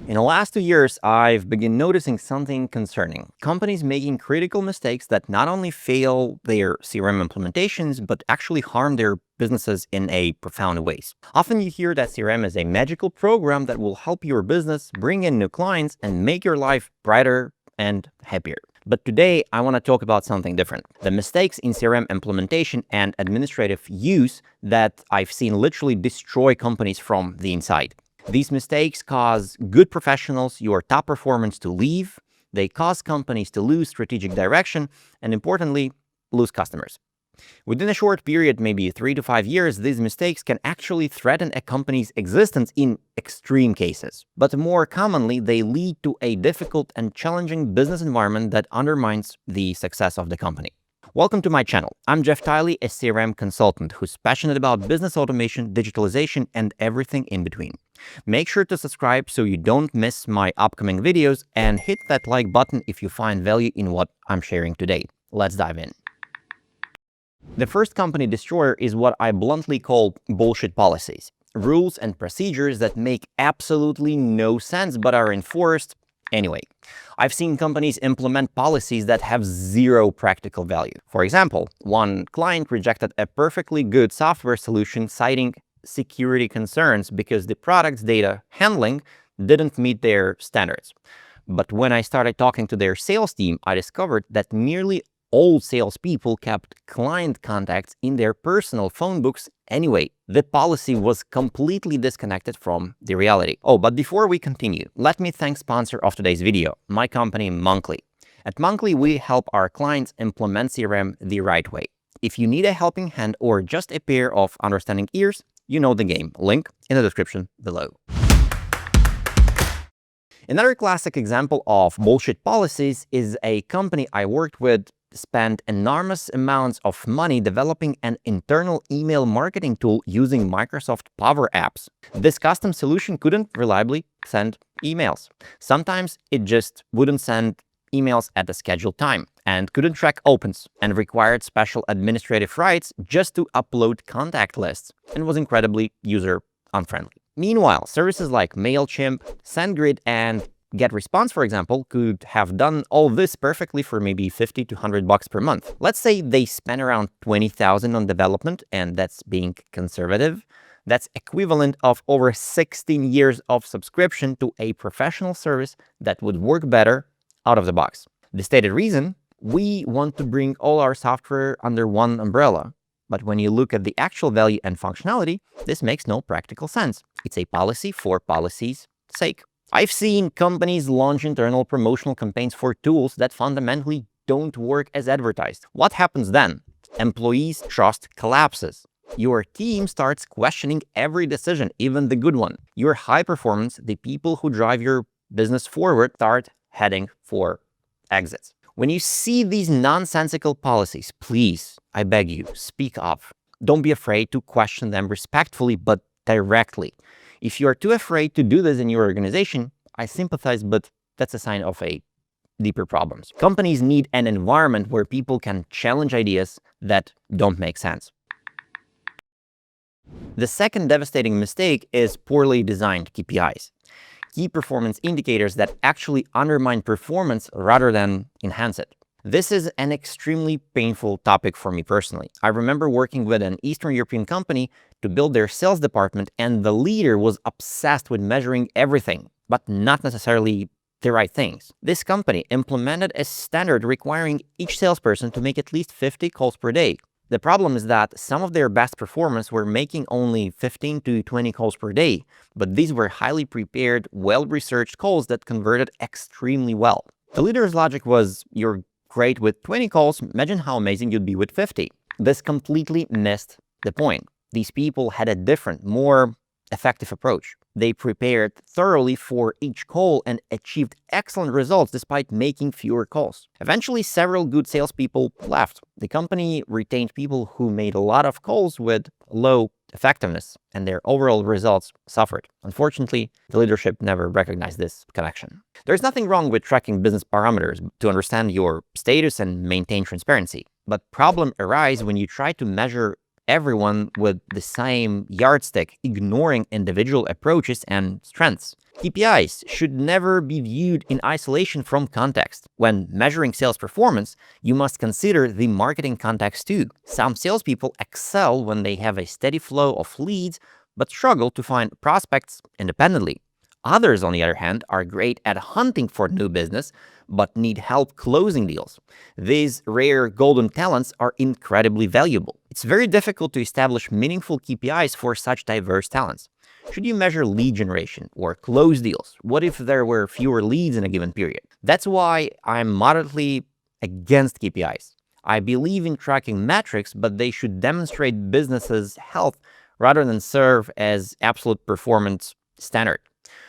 In the last 2 years, I've begun noticing something concerning. Companies making critical mistakes that not only fail their CRM implementations, but actually harm their businesses in a profound ways. Often you hear that CRM is a magical program that will help your business bring in new clients and make your life brighter and happier. But today, I want to talk about something different. The mistakes in CRM implementation and administrative use that I've seen literally destroy companies from the inside. These mistakes cause good professionals, your top performers, to leave. They cause companies to lose strategic direction and, importantly, lose customers. Within a short period, maybe 3 to 5 years, these mistakes can actually threaten a company's existence in extreme cases. But more commonly, they lead to a difficult and challenging business environment that undermines the success of the company. Welcome to my channel. I'm Jeff Tiley, a CRM consultant who's passionate about business automation, digitalization, and everything in between. Make sure to subscribe so you don't miss my upcoming videos, and hit that like button if you find value in what I'm sharing today. Let's dive in. The first company destroyer is what I bluntly call bullshit policies. Rules and procedures that make absolutely no sense but are enforced anyway. I've seen companies implement policies that have zero practical value. For example, one client rejected a perfectly good software solution citing security concerns because the product's data handling didn't meet their standards. But when I started talking to their sales team, I discovered that nearly all salespeople kept client contacts in their personal phone books anyway. The policy was completely disconnected from the reality. Oh, but before we continue, let me thank sponsor of today's video, my company Monthly. At Monthly, we help our clients implement CRM the right way. If you need a helping hand or just a pair of understanding ears, you know the game. Link in the description below. Another classic example of bullshit policies is a company I worked with spent enormous amounts of money developing an internal email marketing tool using Microsoft Power Apps. This custom solution couldn't reliably send emails. Sometimes it just wouldn't send emails at the scheduled time and couldn't track opens and required special administrative rights just to upload contact lists and was incredibly user unfriendly. Meanwhile, services like MailChimp, SendGrid, and GetResponse, for example, could have done all this perfectly for maybe $50 to $100 per month. Let's say they spent around $20,000 on development, and that's being conservative. That's equivalent of over 16 years of subscription to a professional service that would work better out of the box. The stated reason: we want to bring all our software under one umbrella. But when you look at the actual value and functionality, this makes no practical sense. It's a policy for policy's sake. I've seen companies launch internal promotional campaigns for tools that fundamentally don't work as advertised. What happens then? Employees' trust collapses. Your team starts questioning every decision, even the good one. Your high performance, the people who drive your business forward, start heading for exits. When you see these nonsensical policies, please, I beg you, speak up. Don't be afraid to question them respectfully, but directly. If you are too afraid to do this in your organization, I sympathize, but that's a sign of deeper problems. Companies need an environment where people can challenge ideas that don't make sense. The second devastating mistake is poorly designed KPIs. Key performance indicators that actually undermine performance rather than enhance it. This is an extremely painful topic for me personally. I remember working with an Eastern European company to build their sales department, and the leader was obsessed with measuring everything, but not necessarily the right things. This company implemented a standard requiring each salesperson to make at least 50 calls per day. The problem is that some of their best performers were making only 15 to 20 calls per day, but these were highly prepared, well-researched calls that converted extremely well. The leader's logic was, you're great with 20 calls, imagine how amazing you'd be with 50. This completely missed the point. These people had a different, more effective approach. They prepared thoroughly for each call and achieved excellent results despite making fewer calls. Eventually, several good salespeople left. The company retained people who made a lot of calls with low effectiveness, and their overall results suffered. Unfortunately, the leadership never recognized this connection. There's nothing wrong with tracking business parameters to understand your status and maintain transparency. But problems arise when you try to measure everyone with the same yardstick, ignoring individual approaches and strengths. KPIs should never be viewed in isolation from context. When measuring sales performance, you must consider the marketing context too. Some salespeople excel when they have a steady flow of leads, but struggle to find prospects independently. Others, on the other hand, are great at hunting for new business, but need help closing deals. These rare golden talents are incredibly valuable. It's very difficult to establish meaningful KPIs for such diverse talents. Should you measure lead generation or close deals? What if there were fewer leads in a given period? That's why I'm moderately against KPIs. I believe in tracking metrics, but they should demonstrate businesses' health rather than serve as absolute performance standard.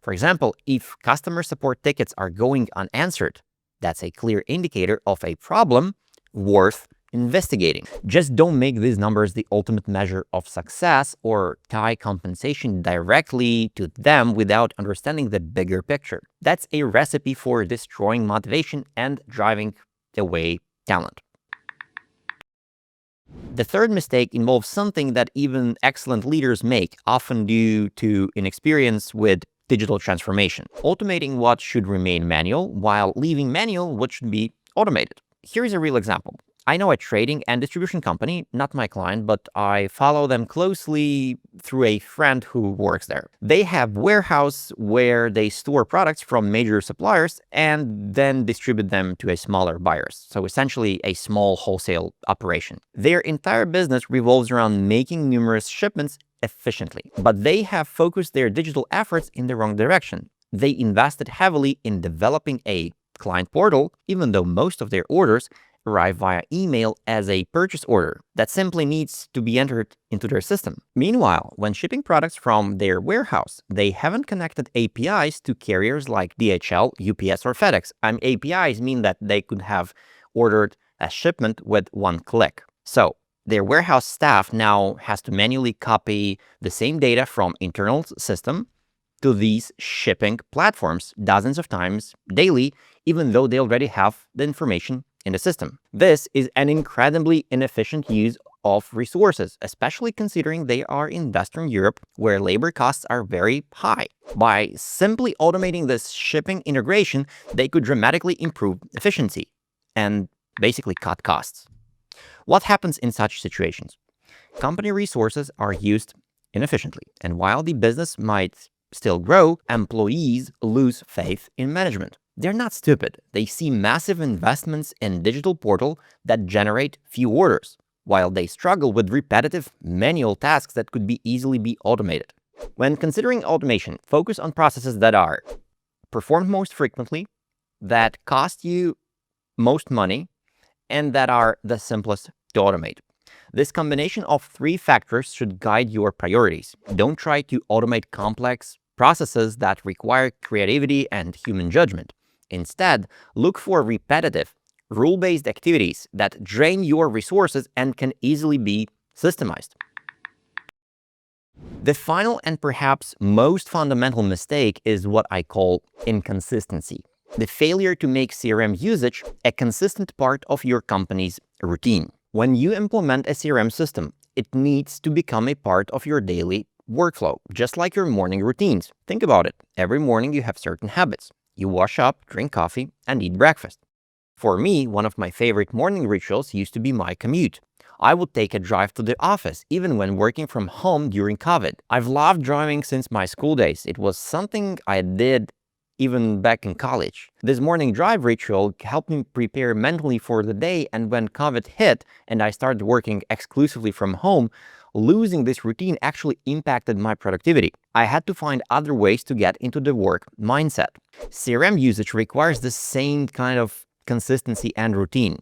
For example, if customer support tickets are going unanswered, that's a clear indicator of a problem worth investigating. Just don't make these numbers the ultimate measure of success or tie compensation directly to them without understanding the bigger picture. That's a recipe for destroying motivation and driving away talent. The third mistake involves something that even excellent leaders make, often due to inexperience with digital transformation: automating what should remain manual while leaving manual what should be automated. Here's a real example. I know a trading and distribution company, not my client, but I follow them closely through a friend who works there. They have warehouse where they store products from major suppliers and then distribute them to a smaller buyers. So essentially a small wholesale operation. Their entire business revolves around making numerous shipments efficiently, but they have focused their digital efforts in the wrong direction. They invested heavily in developing a client portal, even though most of their orders arrive via email as a purchase order that simply needs to be entered into their system. Meanwhile, when shipping products from their warehouse, they haven't connected APIs to carriers like DHL, UPS, or FedEx. APIs mean that they could have ordered a shipment with one click. So their warehouse staff now has to manually copy the same data from internal system to these shipping platforms dozens of times daily, even though they already have the information in the system. This is an incredibly inefficient use of resources, especially considering they are in Western Europe, where labor costs are very high. By simply automating this shipping integration, they could dramatically improve efficiency and basically cut costs. What happens in such situations? Company resources are used inefficiently, and while the business might still grow, employees lose faith in management. They're not stupid. They see massive investments in digital portal that generate few orders, while they struggle with repetitive manual tasks that could easily be automated. When considering automation, focus on processes that are performed most frequently, that cost you most money, and that are the simplest to automate. This combination of three factors should guide your priorities. Don't try to automate complex processes that require creativity and human judgment. Instead, look for repetitive, rule-based activities that drain your resources and can easily be systemized. The final and perhaps most fundamental mistake is what I call inconsistency. The failure to make CRM usage a consistent part of your company's routine. When you implement a CRM system, it needs to become a part of your daily workflow, just like your morning routines. Think about it. Every morning you have certain habits. You wash up, drink coffee, and eat breakfast. For me, one of my favorite morning rituals used to be my commute. I would take a drive to the office, even when working from home during COVID. I've loved driving since my school days. It was something I did even back in college. This morning drive ritual helped me prepare mentally for the day, and when COVID hit and I started working exclusively from home, losing this routine actually impacted my productivity. I had to find other ways to get into the work mindset. CRM usage requires the same kind of consistency and routine.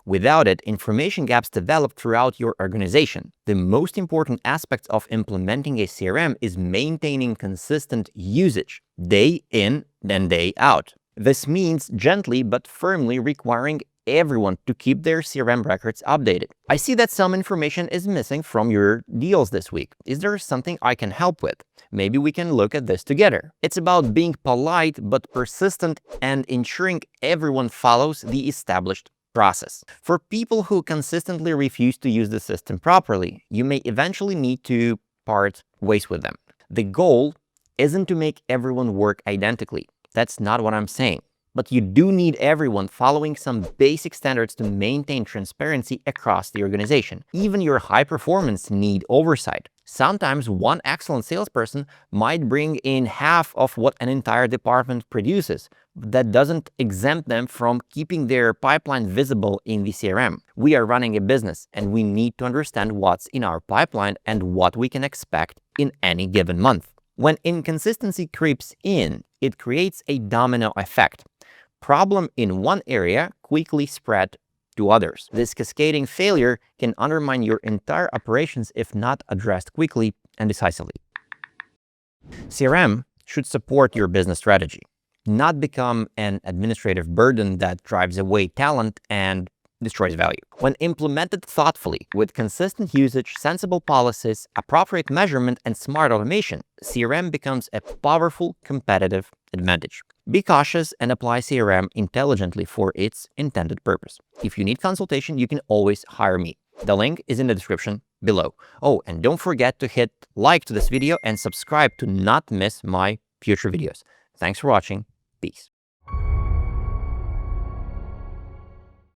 Without it, information gaps develop throughout your organization. The most important aspect of implementing a CRM is maintaining consistent usage, day in and day out. This means gently but firmly requiring everyone to keep their CRM records updated. I see that some information is missing from your deals this week. Is there something I can help with? Maybe we can look at this together. It's about being polite but persistent and ensuring everyone follows the established process. For people who consistently refuse to use the system properly, you may eventually need to part ways with them. The goal isn't to make everyone work identically. That's not what I'm saying. But you do need everyone following some basic standards to maintain transparency across the organization. Even your high performance need oversight. Sometimes one excellent salesperson might bring in half of what an entire department produces. That doesn't exempt them from keeping their pipeline visible in the CRM. We are running a business and we need to understand what's in our pipeline and what we can expect in any given month. When inconsistency creeps in, it creates a domino effect. Problem in one area quickly spread to others. This cascading failure can undermine your entire operations if not addressed quickly and decisively. CRM should support your business strategy, not become an administrative burden that drives away talent and destroys value. When implemented thoughtfully, with consistent usage, sensible policies, appropriate measurement, and smart automation, CRM becomes a powerful competitive advantage. Be cautious and apply CRM intelligently for its intended purpose. If you need consultation, you can always hire me. The link is in the description below. Oh, and don't forget to hit like to this video and subscribe to not miss my future videos. Thanks for watching. Peace.